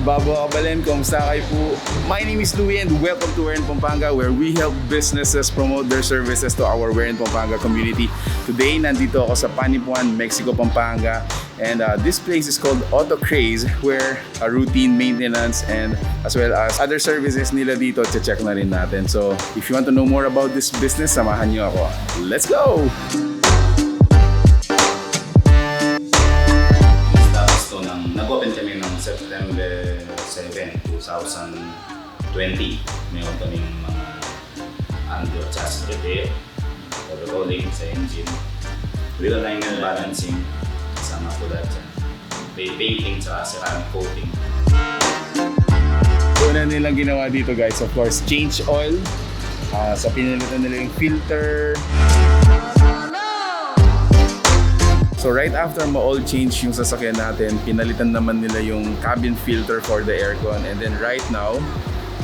Babo Kabalin, kumusta kayo po? My name is Louie and welcome to We're in Pampanga, where we help businesses promote their services to our We're in Pampanga community. Today, nandito ako sa Panipuan, Mexico, Pampanga. And this place is called Auto Craze, where routine maintenance and as well as other services nila dito, check na rin natin. So if you want to know more about this business, samahan niyo ako. Let's go! Nag-open kami ng September 7, 2020. Mayroon kaming mga under chassis repair, overhauling sa engine, wheel alignment balancing, kasama po lahat dyan. Painting sa ceramic coating. Una nilang ginawa dito guys, of course, change oil. Sa pinalitan nila yung filter. So right after ma-oil change yung sasakyan natin, pinalitan naman nila yung cabin filter for the aircon. And then right now,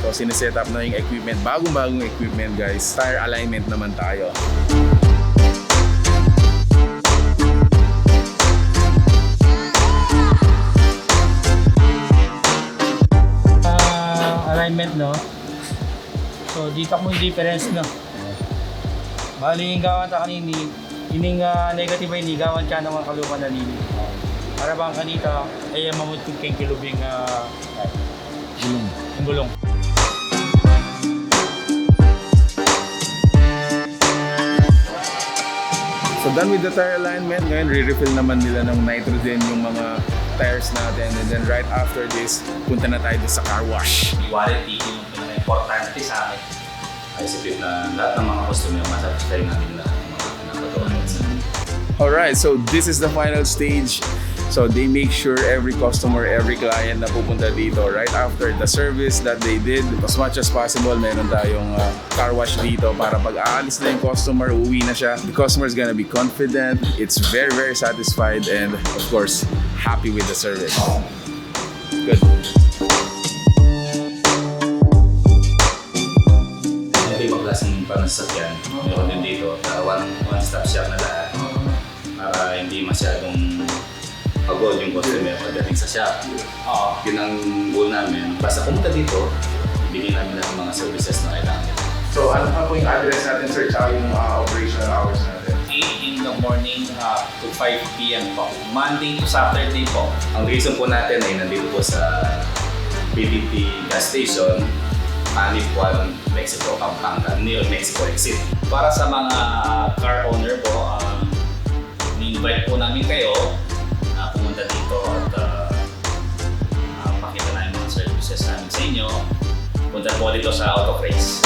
so sineset up na yung equipment, bagong-bagong equipment guys. Tire alignment naman tayo. Alignment, no? So dito mo yung difference, no? Bali yung gawan ta kanini, ining negative ay ligawan ka naman kalupan na nini. Para bang kanita ay mamutig kay kilubing gulong. Yung gulong. So done with the tire alignment, ngayon re-refill naman nila ng nitrogen yung mga tires natin. And then right after this, punta na tayo sa car wash. Warranty yung pinaka-importante sa akin. Ay isipin na lahat ng mga customer masatisfy namin lahat ng mga pinapagawa. Alright, so this is the final stage. So they make sure every customer, every client na pupunta dito right after the service that they did, as much as possible, meron tayong car wash dito para pag aalis na yung customer, uwi na siya. The customer is gonna be confident, it's very, very satisfied, and of course, happy with the service. Good. Ito yung klaseng panasakyan. Meron din dito, one-stop shop na lahat. Para hindi masyadong pagod yung customer pagdating sa shop. Yun ang goal namin. Basta pumunta dito, bigyan namin ng mga services na kailangan. So ano pa po yung address natin, sir, tsaka yung operational hours natin? 8 in the morning to 5 p.m. po. Monday to Saturday po. Ang reason po natin ay nandito po sa PDP gas station, Panipuan, Mexico, Pampanga, near Mexico exit. Para sa mga car owner po, ni-invite po namin kayo na pumunta dito at pakita namin mga services namin sa inyo. Punta po dito sa Auto Craze.